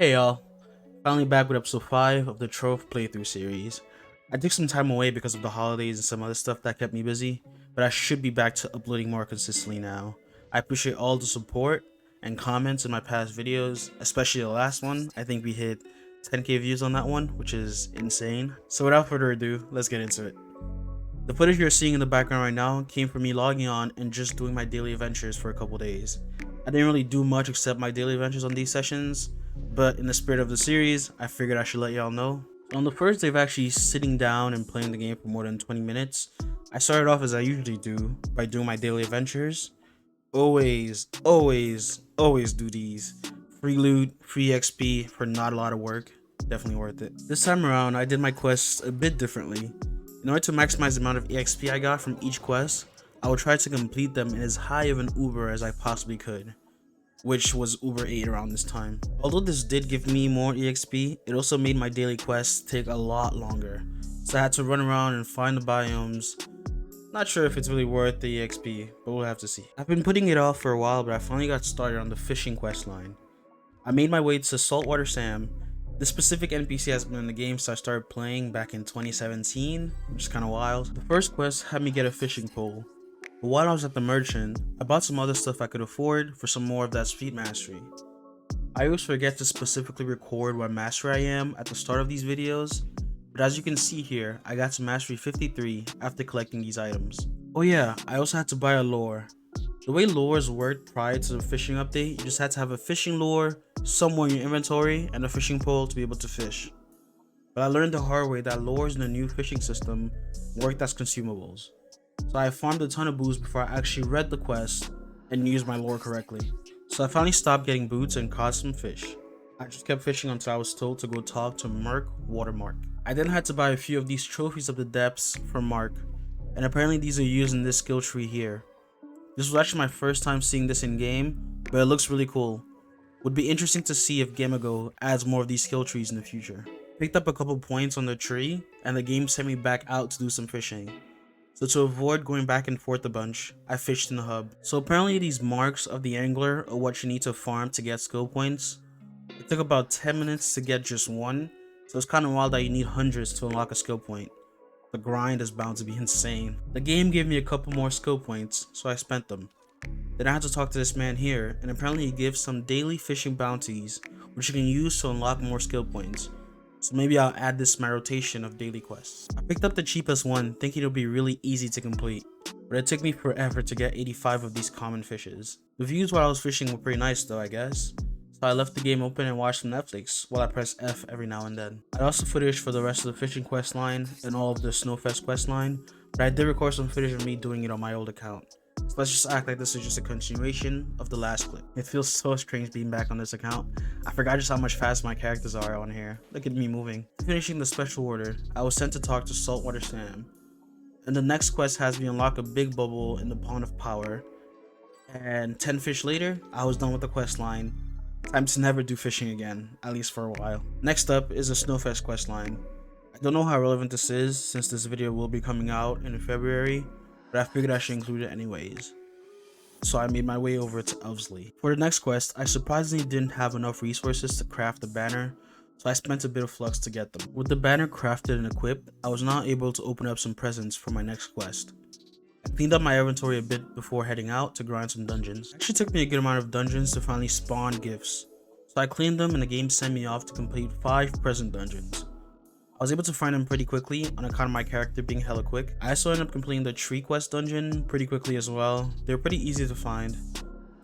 Hey y'all, finally back with episode 5 of the Trove playthrough series. I took some time away because of the holidays and some other stuff that kept me busy, but I should be back to uploading more consistently now. I appreciate all the support and comments in my past videos, especially the last one. I think we hit 10k views on that one, which is insane. So without further ado, let's get into it. The footage you're seeing in the background right now came from me logging on and just doing my daily adventures for a couple days. I didn't really do much except my daily adventures on these sessions, but in the spirit of the series, I figured I should let y'all know. On the first day of actually sitting down and playing the game for more than 20 minutes, I started off as I usually do by doing my daily adventures. Always do these. Free loot, free XP for not a lot of work. Definitely worth it. This time around, I did my quests a bit differently. In order to maximize the amount of EXP I got from each quest, I would try to complete them in as high of an Uber as I possibly could, which was Uber 8 around this time. Although this did give me more EXP, it also made my daily quests take a lot longer, so I had to run around and find the biomes. Not sure if it's really worth the EXP, but we'll have to see. I've been putting it off for a while, but I finally got started on the fishing quest line. I made my way to Saltwater Sam. This specific NPC has been in the game since I started playing back in 2017, which is kind of wild. The first quest had me get a fishing pole, but while I was at the merchant, I bought some other stuff I could afford for some more of that speed mastery. I always forget to specifically record what mastery I am at the start of these videos, but as you can see here, I got to mastery 53 after collecting these items. Oh yeah, I also had to buy a lure. The way lures worked prior to the fishing update, you just had to have a fishing lure somewhere in your inventory and a fishing pole to be able to fish. But I learned the hard way that lures in the new fishing system worked as consumables. So I farmed a ton of boots before I actually read the quest and used my lure correctly. So I finally stopped getting boots and caught some fish. I just kept fishing until I was told to go talk to Merc Watermark. I then had to buy a few of these trophies of the depths from Mark, and apparently these are used in this skill tree here. This was actually my first time seeing this in game, but it looks really cool. Would be interesting to see if Gamago adds more of these skill trees in the future. Picked up a couple points on the tree, and the game sent me back out to do some fishing. So to avoid going back and forth a bunch, I fished in the hub. So apparently these marks of the angler are what you need to farm to get skill points. It took about 10 minutes to get just one, so it's kind of wild that you need hundreds to unlock a skill point. The grind is bound to be insane. The game gave me a couple more skill points, so I spent them. Then I had to talk to this man here, and apparently he gives some daily fishing bounties, which you can use to unlock more skill points. So maybe I'll add this to my rotation of daily quests. I picked up the cheapest one, thinking it'll be really easy to complete, but it took me forever to get 85 of these common fishes. The views while I was fishing were pretty nice though, I guess. So I left the game open and watched some Netflix while I press F every now and then. I also footage for the rest of the fishing quest line and all of the Snowfest quest line, but I did record some footage of me doing it on my old account. So let's just act like this is just a continuation of the last clip. It feels so strange being back on this account. I forgot just how much fast my characters are on here. Look at me moving. Finishing the special order, I was sent to talk to Saltwater Sam. And the next quest has me unlock a big bubble in the Pond of Power. And 10 fish later, I was done with the quest line. Time to never do fishing again, at least for a while. Next up is the Snowfest quest line. I don't know how relevant this is since this video will be coming out in February, but I figured I should include it anyways. So I made my way over to Elvsley. For the next quest, I surprisingly didn't have enough resources to craft the banner, so I spent a bit of flux to get them. With the banner crafted and equipped, I was now able to open up some presents for my next quest. I cleaned up my inventory a bit before heading out to grind some dungeons. It actually took me a good amount of dungeons to finally spawn gifts, so I cleaned them and the game sent me off to complete 5 present dungeons. I was able to find them pretty quickly on account of my character being hella quick. I also ended up completing the tree quest dungeon pretty quickly as well. They're pretty easy to find.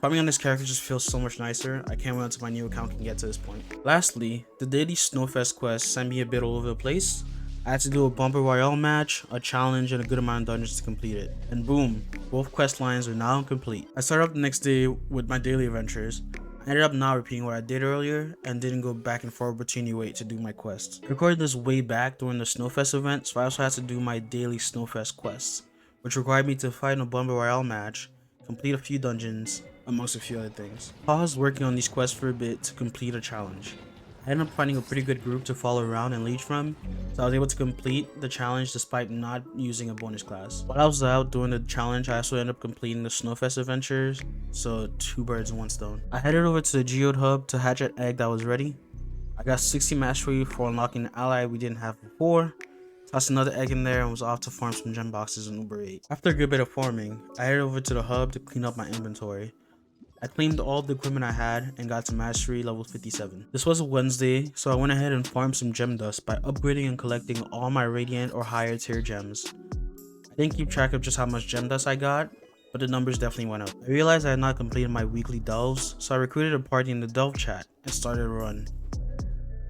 Farming on this character just feels so much nicer. I can't wait until my new account can get to this point. Lastly, the daily Snowfest quest sent me a bit all over the place. I had to do a bumper royale match, a challenge, and a good amount of dungeons to complete it. And boom, both quest lines are now complete. I started up the next day with my daily adventures. I ended up not repeating what I did earlier and didn't go back and forth between U8 to do my quests. I recorded this way back during the Snowfest event, so I also had to do my daily Snowfest quests, which required me to fight in a bumper royale match, complete a few dungeons, amongst a few other things. I was working on these quests for a bit to complete a challenge. I ended up finding a pretty good group to follow around and lead from, so I was able to complete the challenge despite not using a bonus class. While I was out doing the challenge, I also ended up completing the Snowfest adventures, so 2 birds in 1 stone. I headed over to the Geode hub to hatch an egg that was ready. I got 60 mastery for unlocking an ally we didn't have before. Tossed another egg in there and was off to farm some gem boxes in Uber 8. After a good bit of farming, I headed over to the hub to clean up my inventory. I claimed all the equipment I had and got to mastery level 57. This was a Wednesday, so I went ahead and farmed some gem dust by upgrading and collecting all my radiant or higher tier gems. I didn't keep track of just how much gem dust I got, but the numbers definitely went up. I realized I had not completed my weekly delves, so I recruited a party in the delve chat and started a run.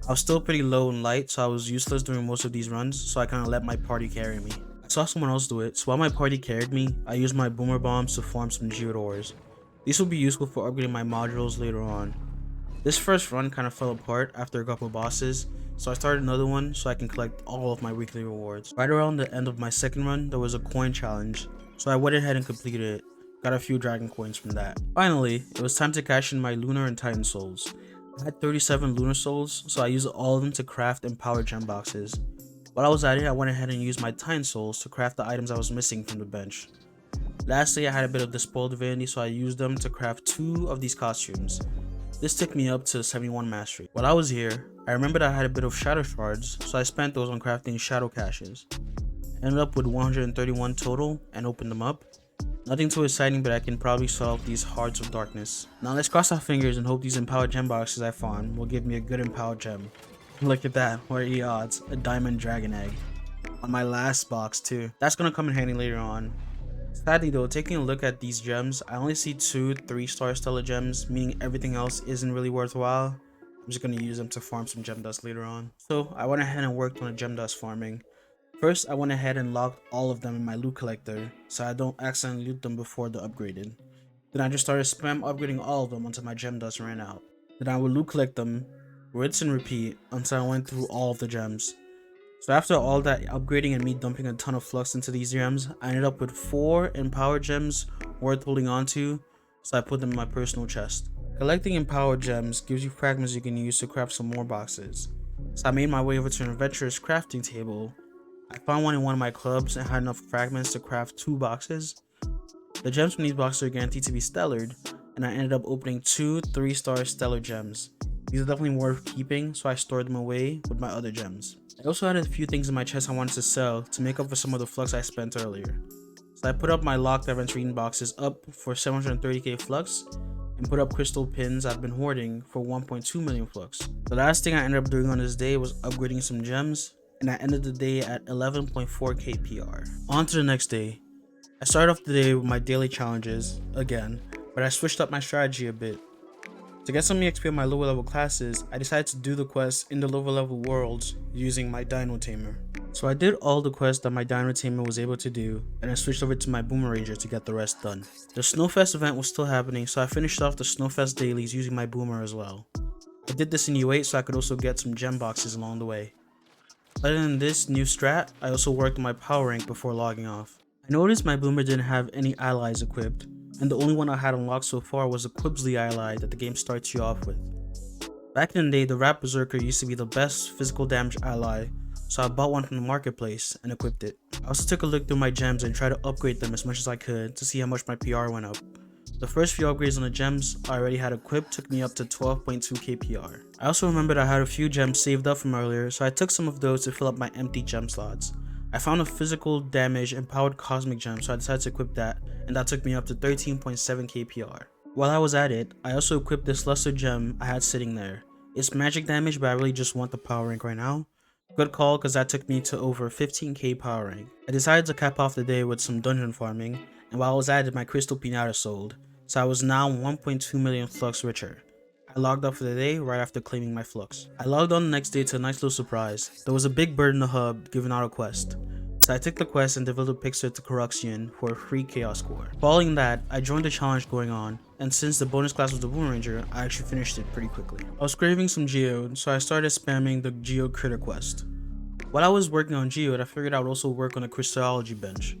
I was still pretty low in light, so I was useless during most of these runs, so I kinda let my party carry me. I saw someone else do it, so while my party carried me, I used my boomer bombs to farm some Geode ores. These will be useful for upgrading my modules later on. This first run kinda fell apart after a couple bosses, so I started another one so I can collect all of my weekly rewards. Right around the end of my second run, there was a coin challenge, so I went ahead and completed it. Got a few dragon coins from that. Finally, it was time to cash in my lunar and titan souls. I had 37 lunar souls, so I used all of them to craft and power gem boxes. While I was at it, I went ahead and used my titan souls to craft the items I was missing from the bench. Lastly, I had a bit of the spoiled divinity, so I used them to craft 2 of these costumes. This took me up to 71 mastery. While I was here, I remembered I had a bit of shadow shards, so I spent those on crafting shadow caches. Ended up with 131 total and opened them up. Nothing too exciting, but I can probably solve these hearts of darkness. Now let's cross our fingers and hope these empowered gem boxes I found will give me a good empowered gem. Look at that, what are the odds? A diamond dragon egg. On my last box too. That's gonna come in handy later on. Sadly though, taking a look at these gems, I only see 2 3-star stellar gems, meaning everything else isn't really worthwhile. I'm just gonna use them to farm some gem dust later on. So I went ahead and worked on the gem dust farming. First, I went ahead and locked all of them in my loot collector, so I don't accidentally loot them before they're upgraded. Then I just started spam upgrading all of them until my gem dust ran out. Then I would loot collect them, rinse and repeat until I went through all of the gems. So after all that upgrading and me dumping a ton of flux into these gems, I ended up with 4 empowered gems worth holding on to, so I put them in my personal chest. Collecting empowered gems gives you fragments you can use to craft some more boxes. So I made my way over to an adventurous crafting table. I found one in one of my clubs and had enough fragments to craft 2 boxes. The gems from these boxes are guaranteed to be stellared, and I ended up opening 2 3-star stellar gems. These are definitely worth keeping, so I stored them away with my other gems. I also had a few things in my chest I wanted to sell to make up for some of the flux I spent earlier. So I put up my locked events reading boxes up for 730k flux, and put up crystal pins I've been hoarding for 1.2 million flux. The last thing I ended up doing on this day was upgrading some gems, and I ended the day at 11.4k PR. On to the next day. I started off the day with my daily challenges, again, but I switched up my strategy a bit. To get some EXP on my lower level classes, I decided to do the quests in the lower level worlds using my Dino Tamer. So I did all the quests that my Dino Tamer was able to do, and I switched over to my Boomer Ranger to get the rest done. The Snowfest event was still happening, so I finished off the Snowfest dailies using my Boomer as well. I did this in U8 so I could also get some gem boxes along the way. Other than this new strat, I also worked on my power rank before logging off. I noticed my Boomer didn't have any allies equipped, and the only one I had unlocked so far was a Quibsley ally that the game starts you off with. Back in the day, the Rat Berserker used to be the best physical damage ally, so I bought one from the marketplace and equipped it. I also took a look through my gems and tried to upgrade them as much as I could to see how much my PR went up. The first few upgrades on the gems I already had equipped took me up to 12.2k PR. I also remembered I had a few gems saved up from earlier, so I took some of those to fill up my empty gem slots. I found a physical damage empowered cosmic gem, so I decided to equip that, and that took me up to 13.7k PR. While I was at it, I also equipped this lesser gem I had sitting there. It's magic damage, but I really just want the power rank right now. Good call, cause that took me to over 15k power rank. I decided to cap off the day with some dungeon farming, and while I was at it, my crystal pinata sold, so I was now 1.2 million flux richer. I logged off for the day right after claiming my flux. I logged on the next day to a nice little surprise. There was a big bird in the hub giving out a quest. So I took the quest and developed a pixel to Corruption for a free chaos score. Following that, I joined the challenge going on, and since the bonus class was the Boomer Ranger, I actually finished it pretty quickly. I was craving some Geode, so I started spamming the Geode critter quest. While I was working on Geode, I figured I would also work on a crystallology bench.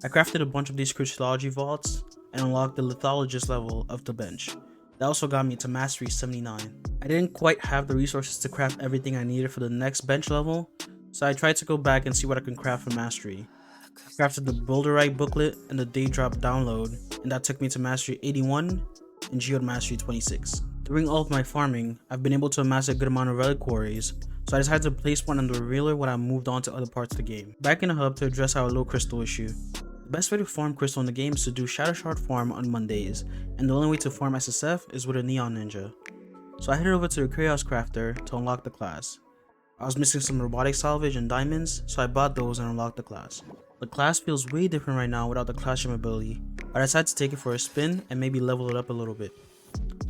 I crafted a bunch of these crystallology vaults and unlocked the lithologist level of the bench. That also got me to mastery 79. I didn't quite have the resources to craft everything I needed for the next bench level, so I tried to go back and see what I can craft for mastery. I crafted the Boulderite booklet and the Daydrop download, and that took me to mastery 81 and Geode mastery 26. During all of my farming, I've been able to amass a good amount of reliquaries, so I decided to place one on the revealer when I moved on to other parts of the game. Back in the hub to address our low crystal issue. The best way to farm crystal in the game is to do shadow shard farm on Mondays, and the only way to farm SSF is with a neon ninja. So I headed over to the Chaos Crafter to unlock the class. I was missing some robotic salvage and diamonds, so I bought those and unlocked the class. The class feels way different right now without the classroom ability, but I decided to take it for a spin and maybe level it up a little bit.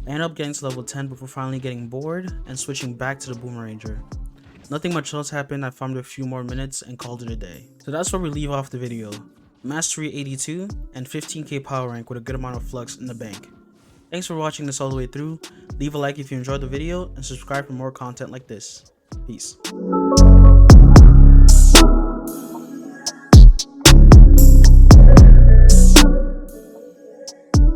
I ended up getting to level 10 before finally getting bored and switching back to the Boomeranger. Nothing much else happened, I farmed a few more minutes and called it a day. So that's where we leave off the video. Mastery 82 and 15k power rank with a good amount of flux in the bank. Thanks for watching this all the way through. Leave a like if you enjoyed the video and subscribe for more content like this. Peace.